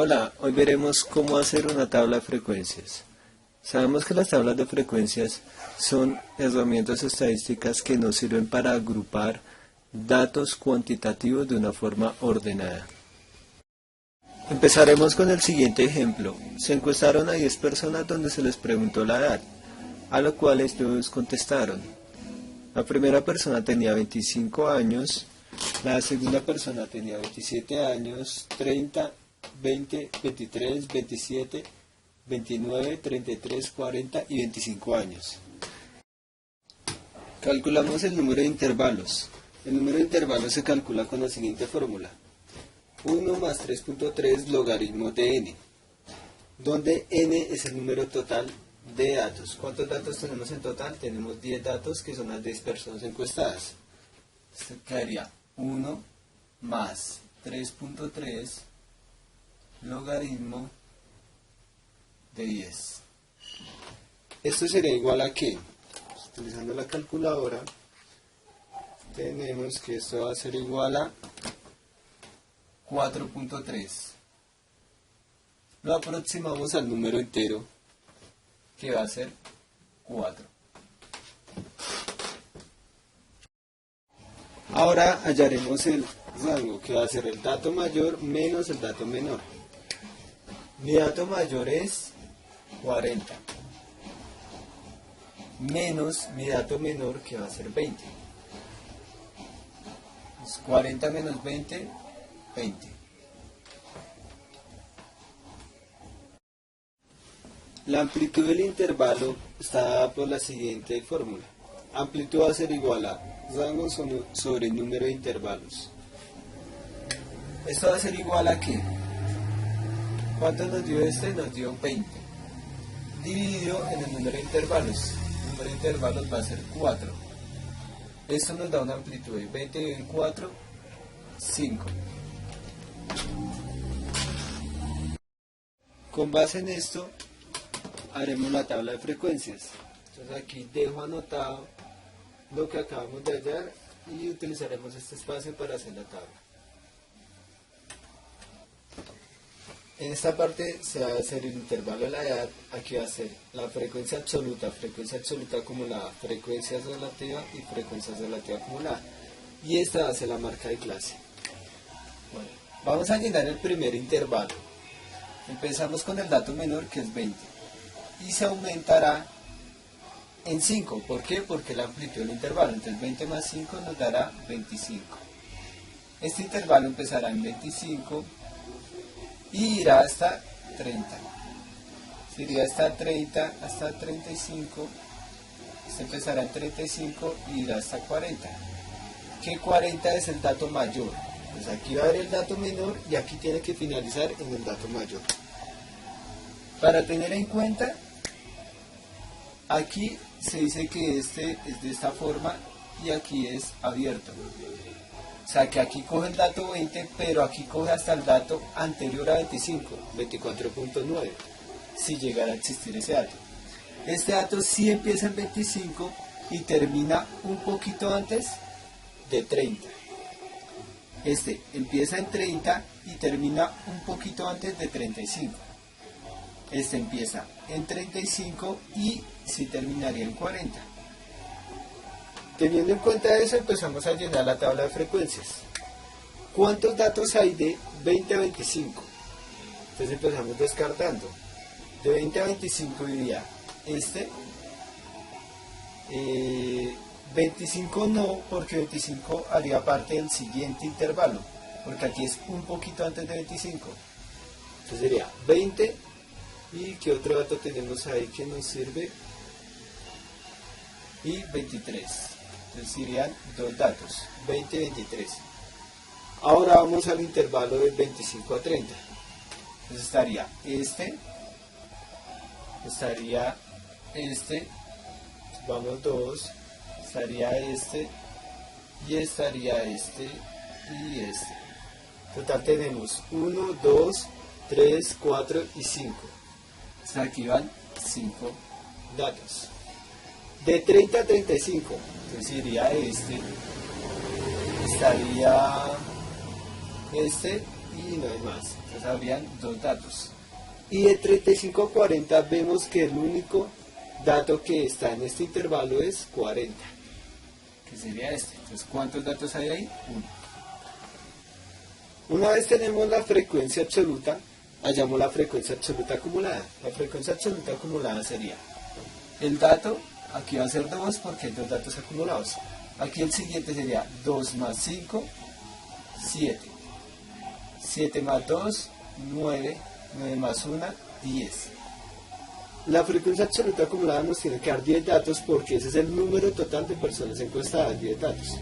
Hola, hoy veremos cómo hacer una tabla de frecuencias. Sabemos que las tablas de frecuencias son herramientas estadísticas que nos sirven para agrupar datos cuantitativos de una forma ordenada. Empezaremos con el siguiente ejemplo. Se encuestaron a 10 personas donde se les preguntó la edad, a lo cual ellos contestaron. La primera persona tenía 25 años, la segunda persona tenía 27 años, 30, 20, 23, 27, 29, 33, 40 y 25 años. Calculamos el número de intervalos. El número de intervalos se calcula con la siguiente fórmula. 1 más 3.3 logaritmo de n, donde n es el número total de datos. ¿Cuántos datos tenemos en total? Tenemos 10 datos que son las 10 personas encuestadas. Esto quedaría 1 más 3.3 logaritmo de 10. Esto sería igual a ¿qué? Utilizando la calculadora tenemos que esto va a ser igual a 4.3. Lo aproximamos al número entero, que va a ser 4. Ahora hallaremos el rango, que va a ser el dato mayor menos el dato menor. Mi dato mayor es 40, menos mi dato menor, que va a ser 20. Entonces, 40 menos 20, 20. La amplitud del intervalo está dada por la siguiente fórmula. Amplitud va a ser igual a rango sobre número de intervalos. Esto va a ser igual a ¿qué? ¿Cuánto nos dio este? Nos dio 20. Dividido en el número de intervalos. El número de intervalos va a ser 4. Esto nos da una amplitud de 20 dividido en 4, 5. Con base en esto, haremos la tabla de frecuencias. Entonces aquí dejo anotado lo que acabamos de hallar y utilizaremos este espacio para hacer la tabla. En esta parte se va a hacer el intervalo de la edad. Aquí va a ser la frecuencia absoluta acumulada, frecuencia relativa y frecuencia relativa acumulada. Y esta va a ser la marca de clase. Bueno, vamos a llenar el primer intervalo. Empezamos con el dato menor, que es 20. Y se aumentará en 5. ¿Por qué? Porque la amplitud del intervalo. Entonces 20 más 5 nos dará 25. Este intervalo empezará en 25 y irá hasta 30. Sería hasta 30, hasta 35. Este empezará en 35 y irá hasta 40. Que 40 es el dato mayor. Pues aquí va a haber el dato menor y aquí tiene que finalizar en el dato mayor. Para tener en cuenta, aquí se dice que este es de esta forma y aquí es abierto. O sea que aquí coge el dato 20, pero aquí coge hasta el dato anterior a 25, 24.9, si llegara a existir ese dato. Este dato sí empieza en 25 y termina un poquito antes de 30. Este empieza en 30 y termina un poquito antes de 35. Este empieza en 35 y sí terminaría en 40. Teniendo en cuenta eso, empezamos a llenar la tabla de frecuencias. ¿Cuántos datos hay de 20 a 25? Entonces empezamos descartando. De 20 a 25 iría este. 25 no, porque 25 haría parte del siguiente intervalo, porque aquí es un poquito antes de 25. Entonces sería 20. ¿Y qué otro dato tenemos ahí que nos sirve? Y 23. Entonces serían dos datos, 20 y 23. Ahora vamos al intervalo de 25 a 30. Entonces estaría este, vamos dos, estaría este, y estaría este, y este. Total tenemos 1, 2, 3, 4 y 5. Entonces aquí van 5 datos. De 30 a 35, entonces iría este, estaría este y no hay más. Entonces habrían dos datos. Y de 35 a 40 vemos que el único dato que está en este intervalo es 40, que sería este. Entonces, ¿cuántos datos hay ahí? Uno. Una vez tenemos la frecuencia absoluta, hallamos la frecuencia absoluta acumulada. La frecuencia absoluta acumulada sería el dato, aquí va a ser 2 porque hay dos datos acumulados. Aquí el siguiente sería 2 más 5, 7. 7 más 2, 9. 9 más 1, 10. La frecuencia absoluta acumulada nos tiene que dar 10 datos porque ese es el número total de personas encuestadas, 10 datos.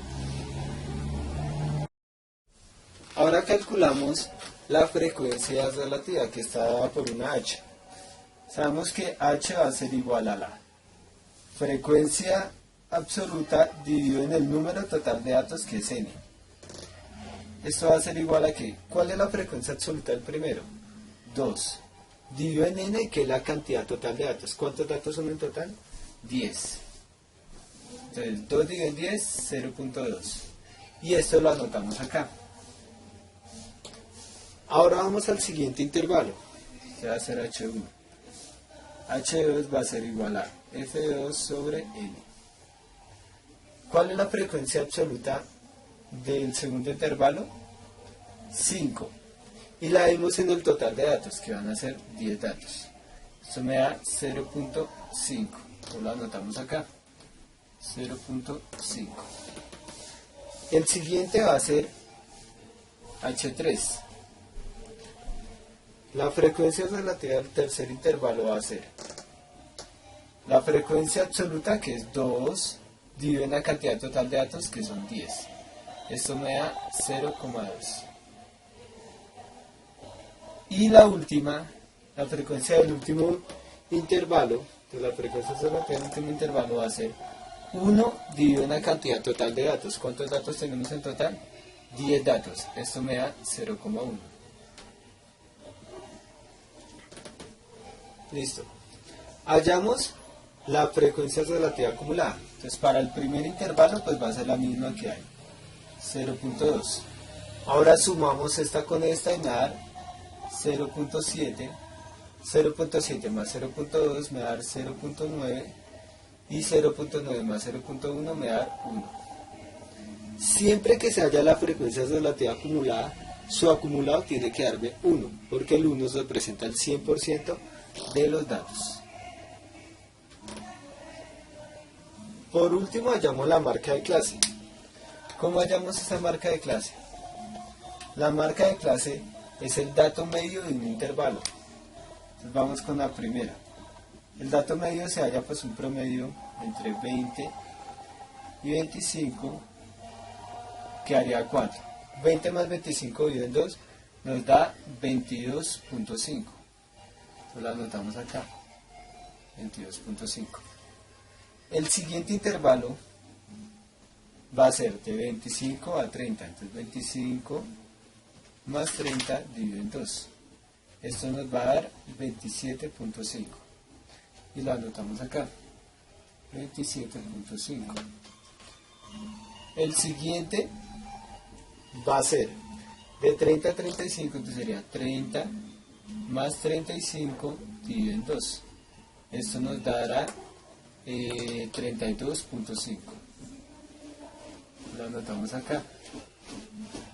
Ahora calculamos la frecuencia relativa que está dada por una h. Sabemos que h va a ser igual a la frecuencia absoluta dividido en el número total de datos que es n. Esto va a ser igual a ¿qué? ¿Cuál es la frecuencia absoluta del primero? 2 dividido en n, que es la cantidad total de datos. ¿Cuántos datos son en total? 10. Entonces 2 dividido en 10, 0.2. Y esto lo anotamos acá. Ahora vamos al siguiente intervalo. Se va a hacer H1. H2 va a ser igual a F2 sobre N. ¿Cuál es la frecuencia absoluta del segundo intervalo? 5. Y la vemos en el total de datos, que van a ser 10 datos. Esto me da 0.5. Lo anotamos acá. 0.5. El siguiente va a ser H3. La frecuencia relativa del tercer intervalo va a ser la frecuencia absoluta, que es 2, dividido en la cantidad total de datos, que son 10. Esto me da 0,2. Y la última, la frecuencia del último intervalo, de la frecuencia relativa del último intervalo va a ser 1 dividido en la cantidad total de datos. ¿Cuántos datos tenemos en total? 10 datos. Esto me da 0,1. Listo. Hallamos la frecuencia relativa acumulada. Entonces, para el primer intervalo, pues va a ser la misma que hay. 0.2. Ahora sumamos esta con esta y me da 0.7. 0.7 más 0.2 me da 0.9. Y 0.9 más 0.1 me da 1. Siempre que se halla la frecuencia relativa acumulada, su acumulado tiene que darme 1, porque el 1 representa el 100% de los datos. Por último, hallamos la marca de clase. ¿Cómo hallamos esta marca de clase? La marca de clase es el dato medio de un intervalo. Entonces vamos con la primera. El dato medio se halla pues un promedio entre 20 y 25, que haría 4. 20 más 25 dividido en 2 nos da 22.5. Entonces lo anotamos acá, 22.5. El siguiente intervalo va a ser de 25 a 30. Entonces 25 más 30 dividido en 2. Esto nos va a dar 27.5. Y lo anotamos acá, 27.5. El siguiente va a ser de 30 a 35, entonces sería 30 más 35 dividido en 2. Esto nos dará 32.5. Lo anotamos acá,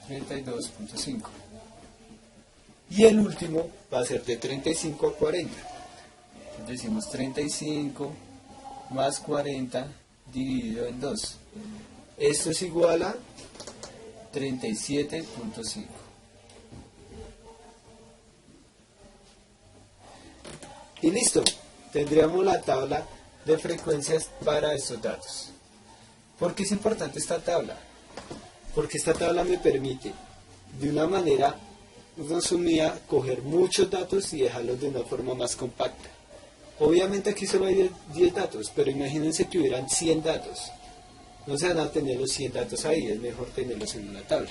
32.5. Y el último va a ser de 35 a 40. Decimos 35 más 40 dividido en 2. Esto es igual a 37.5. Y listo, tendríamos la tabla de frecuencias para estos datos. ¿Por qué es importante esta tabla? Porque esta tabla me permite, de una manera resumida, coger muchos datos y dejarlos de una forma más compacta. Obviamente aquí solo hay 10 datos, pero imagínense que hubieran 100 datos. No se van a tener los 100 datos ahí, es mejor tenerlos en una tabla.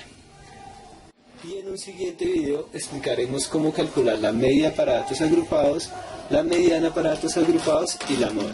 Y en un siguiente video explicaremos cómo calcular la media para datos agrupados, la mediana para datos agrupados y la moda.